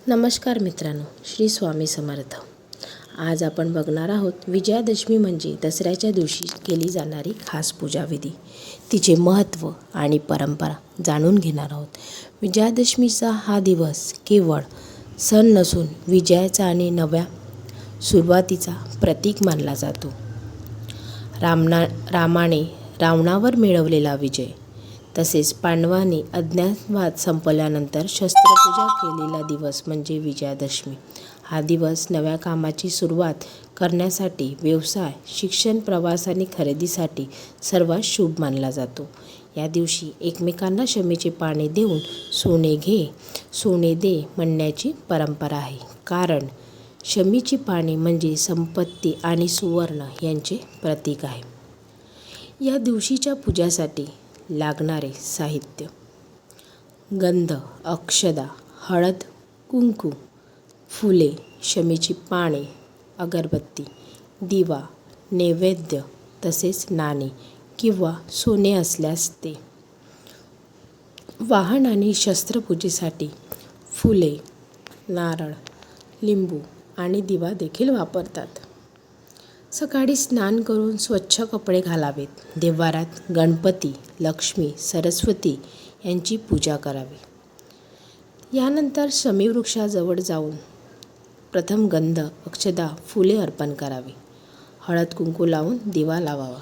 नमस्कार मित्रांनो, श्री स्वामी समर्थ. आज आपण बघणार आहोत विजयादशमी म्हणजे दसऱ्याच्या दिवशी केली जाणारी खास पूजाविधी, तिचे महत्त्व आणि परंपरा जाणून घेणार आहोत. विजयादशमीचा हा दिवस केवळ सण नसून विजयाचा आणि नव्या सुरुवातीचा प्रतीक मानला जातो. रामाने रावणावर मिळवलेला विजय, तसेच पांडवांनी अज्ञातवाद संपल्यानंतर शस्त्रपूजा केलेला दिवस म्हणजे विजयादशमी. हा दिवस नव्या कामाची सुरुवात करण्यासाठी, व्यवसाय, शिक्षण, प्रवास आणि खरेदीसाठी सर्वात शुभ मानला जातो. या दिवशी एकमेकांना शमीचे पाणी देऊन सोने घे, सोने दे म्हणण्याची परंपरा आहे. कारण शमीची पाने म्हणजे संपत्ती आणि सुवर्ण यांचे प्रतीक आहे. या दिवशीच्या पूजासाठी लागणारे साहित्य: गंध, अक्षदा, हळद, कुंकू, फुले, शमीची पाने, अगरबत्ती, दिवा, नैवेद्य, तसेच नाणे किंवा सोने असल्यास ते. वाहन आणि शस्त्रपूजेसाठी फुले, नारळ, लिंबू आणि दिवा देखील वापरतात. सकाळी स्नान करून स्वच्छ कपडे घालावेत. देव्हारात गणपती, लक्ष्मी, सरस्वती यांची पूजा करावी. यानंतर शमीवृक्षाजवळ जाऊन प्रथम गंध, अक्षदा, फुले अर्पण करावी. हळद कुंकू लावून दिवा लावावा.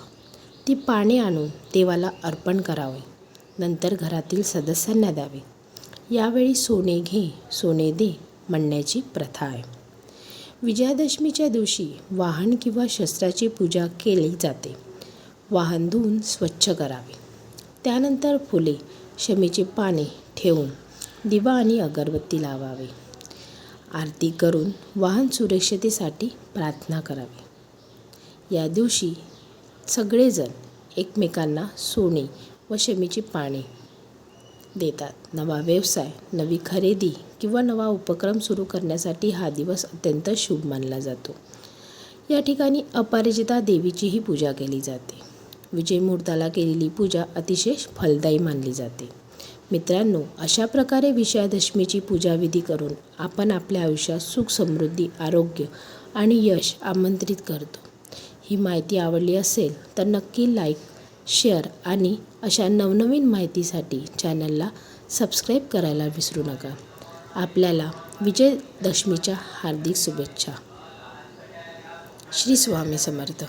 ती पाने आणून देवाला अर्पण करावे. नंतर घरातील सदस्यांना द्यावे. यावेळी सोने घे, सोने दे म्हणण्याची प्रथा आहे. विजयादशमीच्या दिवशी वाहन किंवा शस्त्राची पूजा केली जाते. वाहन धुवून स्वच्छ करावे. त्यानंतर फुले, शमीची पाने ठेवून दिवा आणि अगरबत्ती लावावी. आरती करून वाहन सुरक्षिततेसाठी प्रार्थना करावी. या दिवशी सगळेजण एकमेकांना सोने व शमीची पाने देतात. नवा व्यवसाय, नवी खरेदी किंवा नवा उपक्रम सुरू करण्यासाठी हा दिवस अत्यंत शुभ मानला जातो. या ठिकाणी अपराजिता देवीचीही पूजा केली जाते. विजय मुहूर्ताला केलेली पूजा अतिशय फलदायी मानली जाते. मित्रांनो, अशा प्रकारे विजयादशमीची पूजाविधी करून आपण आपल्या आयुष्यात सुख, समृद्धी, आरोग्य आणि यश आमंत्रित करतो. ही माहिती आवडली असेल तर नक्की लाईक, शेअर आणि अशा नवनवीन माहितीसाठी चॅनलला सबस्क्राईब करायला विसरू नका. आपल्याला विजयादशमीच्या हार्दिक शुभेच्छा. श्री स्वामी समर्थ.